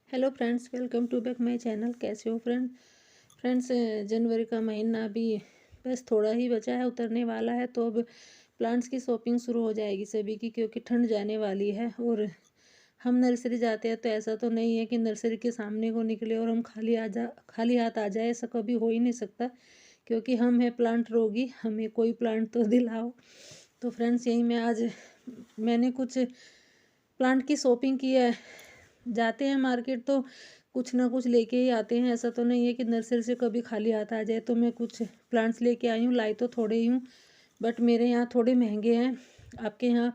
Hello friends, welcome to back my channel. कैसे हो friends, जनवरी का महीना अभी बस थोड़ा ही बचा है, उतरने वाला है। तो अब प्लांट्स की शॉपिंग शुरू हो जाएगी सभी की, क्योंकि ठंड जाने वाली है। और हम नर्सरी जाते हैं तो ऐसा तो नहीं है कि नर्सरी के सामने को निकले और हम खाली हाथ आ जाए। ऐसा कभी हो ही नहीं सकता, क्योंकि हम हैं प्लांट रोगी, हमें कोई प्लांट तो दिलाओ। तो फ्रेंड्स, यही मैंने कुछ प्लांट की शॉपिंग की है। जाते हैं मार्केट तो कुछ ना कुछ लेके ही आते हैं। ऐसा तो नहीं है कि नर्सरी से कभी खाली हाथ आ जाए। तो मैं कुछ प्लांट्स लेके आई हूँ। लाई तो थोड़े ही हूँ, बट मेरे यहाँ थोड़े महंगे हैं। आपके यहाँ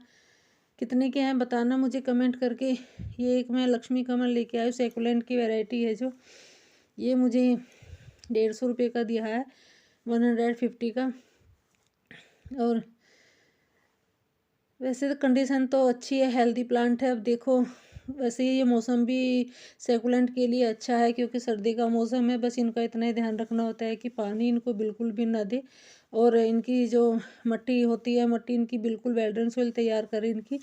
कितने के हैं बताना मुझे कमेंट करके। ये एक मैं लक्ष्मी कमल लेके आई हूँ, सेकुलेंट की वैरायटी है जो। ये मुझे 150 रुपये का दिया है, 150 का। और वैसे तो कंडीशन तो अच्छी है, हेल्दी प्लांट है। अब देखो, वैसे ये मौसम भी सेकुलेंट के लिए अच्छा है, क्योंकि सर्दी का मौसम है। बस इनका इतना ही ध्यान रखना होता है कि पानी इनको बिल्कुल भी ना दे, और इनकी जो मट्टी होती है, मट्टी इनकी बिल्कुल वेल सोइल तैयार करें। इनकी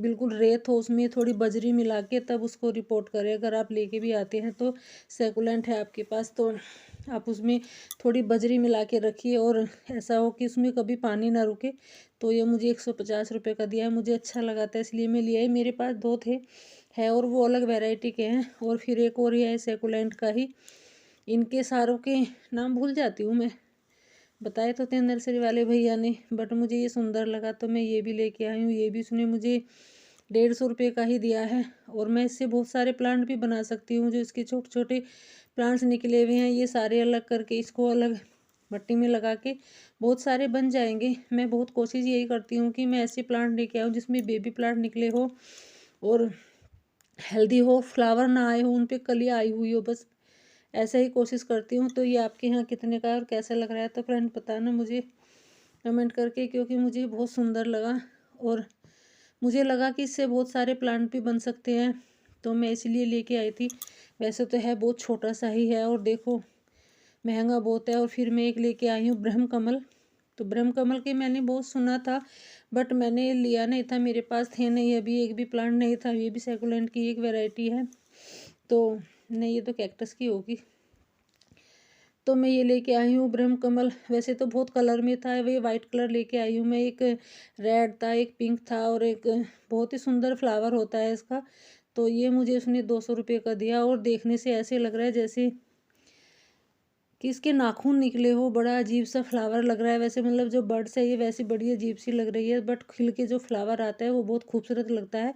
बिल्कुल रेत हो, उसमें थोड़ी बजरी मिला के तब उसको रिपोर्ट करें। अगर आप लेके भी आते हैं तो सेकुलेंट है आपके पास, तो आप उसमें थोड़ी बजरी मिला के रखिए, और ऐसा हो कि उसमें कभी पानी ना रुके। तो ये मुझे 150 रुपये का दिया है, मुझे अच्छा लगा था इसलिए मैं लिया ही। मेरे पास दो थे है, और वो अलग वैरायटी के हैं। और फिर एक और ये है सेकुलेंट का ही। इनके सारों के नाम भूल जाती हूँ मैं, बताए तो थे नर्सरी वाले भैया ने, बट मुझे ये सुंदर लगा तो मैं ये भी लेके आई हूँ। ये भी उसने मुझे 150 रुपये का ही दिया है। और मैं इससे बहुत सारे प्लांट भी बना सकती हूँ। जो इसके छोटे छोटे प्लांट्स निकले हुए हैं, ये सारे अलग करके इसको अलग मट्टी में लगा के बहुत सारे बन जाएंगे। मैं बहुत कोशिश यही करती हूँ कि मैं ऐसे प्लांट लेके आऊँ जिसमें बेबी प्लांट निकले हो और हेल्दी हो, फ्लावर ना आए हो, उन पे कलियाँ आई हुई हो। बस ऐसा ही कोशिश करती हूँ। तो ये आपके यहाँ कितने का है और कैसा लग रहा है, तो फ्रेंड बताना मुझे कमेंट करके, क्योंकि मुझे बहुत सुंदर लगा। और मुझे लगा कि इससे बहुत सारे प्लांट भी बन सकते हैं, तो मैं इसलिए लेके आई थी। वैसे तो है बहुत छोटा सा ही है, और देखो महंगा बहुत है। और फिर मैं एक लेके आई हूँ ब्रह्म कमल। तो ब्रह्म कमल के मैंने बहुत सुना था, बट मैंने लिया नहीं था, मेरे पास थे नहीं, अभी एक भी प्लांट नहीं था। ये भी सेकुलेंट की एक वैरायटी है। तो नहीं, ये तो कैक्टस की होगी। तो मैं ये लेके आई हूँ ब्रह्म कमल। वैसे तो बहुत कलर में था, वही वाइट कलर लेके आई हूँ मैं। एक रेड था, एक पिंक था, और एक बहुत ही सुंदर फ्लावर होता है इसका। तो ये मुझे उसने 200 रुपये का दिया, और देखने से ऐसे लग रहा है जैसे कि इसके नाखून निकले हो। बड़ा अजीब सा फ्लावर लग रहा है। वैसे मतलब जो बर्ड्स है ये वैसी बड़ी अजीब सी लग रही है, बट खिल के जो फ्लावर आता है वो बहुत खूबसूरत लगता है।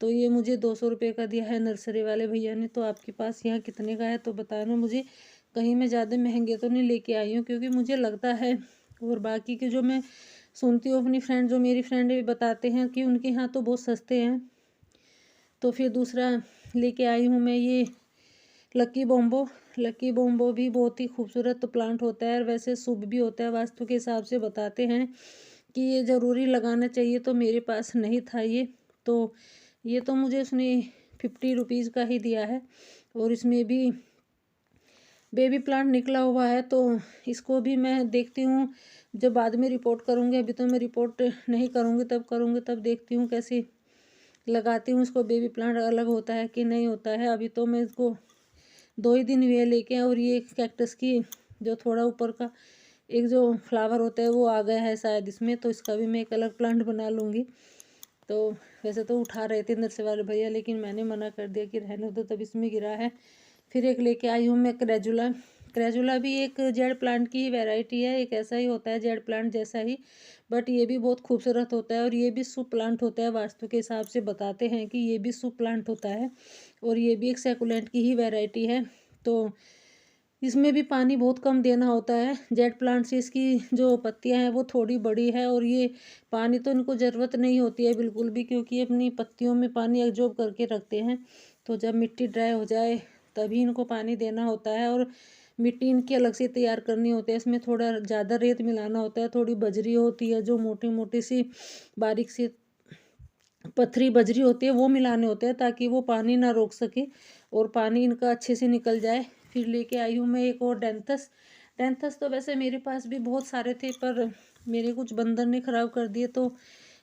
तो ये मुझे 200 रुपये का दिया है नर्सरी वाले भैया ने। तो आपके पास यहाँ कितने का है तो बताना मुझे। कहीं मैं ज़्यादा महंगे तो नहीं लेके आई हूँ, क्योंकि मुझे लगता है, और बाकी के जो मैं सुनती हूँ अपनी फ्रेंड, जो मेरी फ्रेंड भी बताते हैं कि उनके यहाँ तो बहुत सस्ते हैं। तो फिर दूसरा लेके आई हूँ मैं ये लकी बॉम्बो। लकी बॉम्बो भी बहुत ही खूबसूरत प्लांट होता है, और वैसे शुभ भी होता है। वास्तु के हिसाब से बताते हैं कि ये ज़रूरी लगाना चाहिए, तो मेरे पास नहीं था ये। तो ये तो मुझे उसने 50 रुपीज़ का ही दिया है, और इसमें भी बेबी प्लांट निकला हुआ है। तो इसको भी मैं देखती हूँ, जब बाद में रिपोर्ट करूँगी। अभी तो मैं रिपोर्ट नहीं करूँगी, तब देखती हूँ कैसे लगाती हूँ इसको। बेबी प्लांट अलग होता है कि नहीं होता है। अभी तो मैं इसको 2 ही दिन हुए लेके। और ये कैक्टस की जो थोड़ा ऊपर का एक जो फ्लावर होता है वो आ गया है शायद इसमें, तो इसका भी मैं एक अलग प्लांट बना लूँगी। तो वैसे तो उठा रहे थे नर्सरी वाले भैया, लेकिन मैंने मना कर दिया कि रहने दो, तब इसमें गिरा है। फिर एक लेके आई हूँ मैं क्रेजुला। क्रेजुला भी एक जेड प्लांट की वैरायटी है, एक ऐसा ही होता है जेड प्लांट जैसा ही, बट ये भी बहुत खूबसूरत होता है। और ये भी शुभ प्लांट होता है, वास्तु के हिसाब से बताते हैं कि ये भी शुभ प्लांट होता है। और ये भी एक सेकुलेंट की ही वैरायटी है। तो इसमें भी पानी बहुत कम देना होता है। जेड प्लांट से इसकी जो पत्तियां हैं वो थोड़ी बड़ी है, और ये पानी तो इनको ज़रूरत नहीं होती है बिल्कुल भी, क्योंकि ये अपनी पत्तियों में पानी एब्जॉर्ब करके रखते हैं। तो जब मिट्टी ड्राई हो जाए तभी इनको पानी देना होता है। और मिट्टी इनकी अलग से तैयार करनी होती है, इसमें थोड़ा ज़्यादा रेत मिलाना होता है, थोड़ी बजरी होती है, जो मोटी मोटी सी बारीक सी पथरी बजरी होती है वो मिलाने होते हैं, ताकि वो पानी ना रोक सके और पानी इनका अच्छे से निकल जाए। फिर लेके आई हूँ मैं एक और डेंथस। डेंथस तो वैसे मेरे पास भी बहुत सारे थे, पर मेरे कुछ बंदर ने ख़राब कर दिए। तो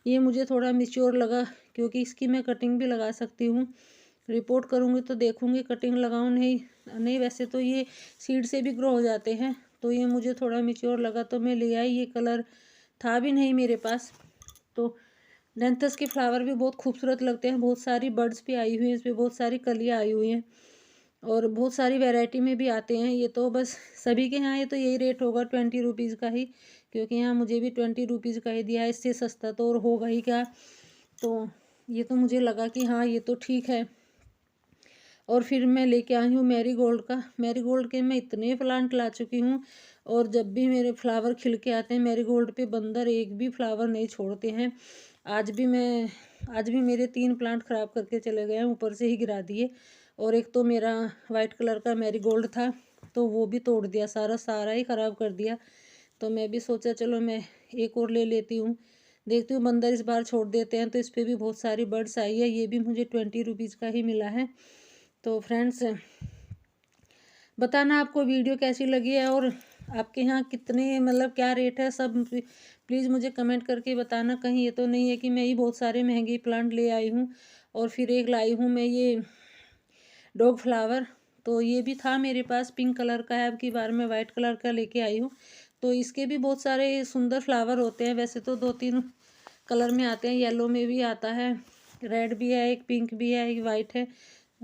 ये मुझे थोड़ा मिच्योर लगा, क्योंकि इसकी मैं कटिंग भी लगा सकती हूँ। रिपोर्ट करूँगी तो देखूँगी कटिंग लगाऊँ नहीं नहीं। वैसे तो ये सीड से भी ग्रो हो जाते हैं, तो ये मुझे थोड़ा मैच्योर लगा तो मैं ले आई। ये कलर था भी नहीं मेरे पास। तो लेंथस के फ्लावर भी बहुत खूबसूरत लगते हैं, बहुत सारी बर्ड्स भी आई हुई हैं, इस पर बहुत सारी कलियाँ आई हुई हैं और बहुत सारी वैरायटी में भी आते हैं। ये तो बस सभी के यहाँ ये तो यही रेट होगा 20 रुपीज़ का ही, क्योंकि यहाँ मुझे भी 20 रुपीज़ का ही दिया है, इससे सस्ता तो और होगा ही क्या। तो ये तो मुझे लगा कि हाँ ये तो ठीक है। और फिर मैं लेके आई हूँ मैरीगोल्ड का। मैरीगोल्ड के मैं इतने प्लांट ला चुकी हूँ, और जब भी मेरे फ्लावर खिल के आते हैं मैरीगोल्ड पे बंदर एक भी फ्लावर नहीं छोड़ते हैं। आज भी मेरे 3 प्लांट ख़राब करके चले गए हैं, ऊपर से ही गिरा दिए। और एक तो मेरा वाइट कलर का मैरीगोल्ड था, तो वो भी तोड़ दिया, सारा ही ख़राब कर दिया। तो मैं भी सोचा चलो मैं एक और ले लेती हूँ, देखती हूँ बंदर इस बार छोड़ देते हैं। तो इस पर भी बहुत सारी बर्ड्स आई है, ये भी मुझे 20 रुपीज़ का ही मिला है। तो फ्रेंड्स, बताना आपको वीडियो कैसी लगी है, और आपके यहाँ कितने मतलब क्या रेट है सब प्लीज़ मुझे कमेंट करके बताना। कहीं ये तो नहीं है कि मैं ही बहुत सारे महंगे प्लांट ले आई हूँ। और फिर एक लाई हूँ मैं ये डॉग फ्लावर, तो ये भी था मेरे पास, पिंक कलर का है, अब की बार मैं वाइट कलर का लेके आई हूँ। तो इसके भी बहुत सारे सुंदर फ्लावर होते हैं, वैसे तो 2-3 कलर में आते हैं, येलो में भी आता है, रेड भी है, एक पिंक भी है, एक वाइट है,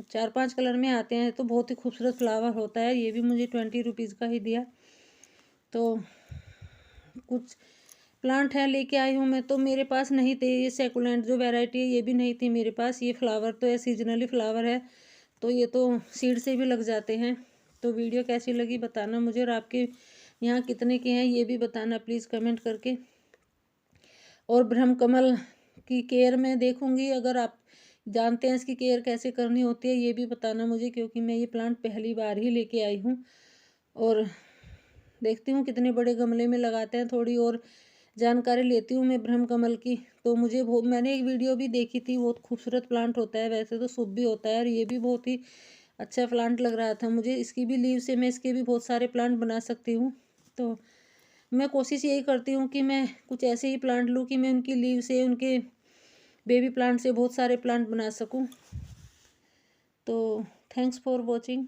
4-5 कलर में आते हैं। तो बहुत ही खूबसूरत फ्लावर होता है। ये भी मुझे 20 रुपीज़ का ही दिया। तो कुछ प्लांट है लेके आई हूँ मैं, तो मेरे पास नहीं थे ये सेकुलेंट जो वैरायटी है, ये भी नहीं थी मेरे पास। ये फ्लावर तो है, सीजनली फ्लावर है, तो ये तो सीड से भी लग जाते हैं। तो वीडियो कैसी लगी बताना मुझे, और आपके यहाँ कितने के हैं ये भी बताना प्लीज़ कमेंट करके। और ब्रह्म कमल की केयर मैं देखूँगी, अगर आप जानते हैं इसकी केयर कैसे करनी होती है ये भी बताना मुझे, क्योंकि मैं ये प्लांट पहली बार ही लेके आई हूँ। और देखती हूँ कितने बड़े गमले में लगाते हैं, थोड़ी और जानकारी लेती हूँ मैं ब्रह्म कमल की। तो मुझे बहुत, मैंने एक वीडियो भी देखी थी, बहुत खूबसूरत प्लांट होता है, वैसे तो शुभ भी होता है, और ये भी बहुत ही अच्छा प्लांट लग रहा था मुझे। इसकी भी लीव से मैं इसके भी बहुत सारे प्लांट बना सकती हूँ। तो मैं कोशिश यही करती हूँ कि मैं कुछ ऐसे ही प्लांट लूँ कि मैं उनकी लीव से, उनके बेबी प्लांट से बहुत सारे प्लांट बना सकूँ। तो थैंक्स फॉर वॉचिंग।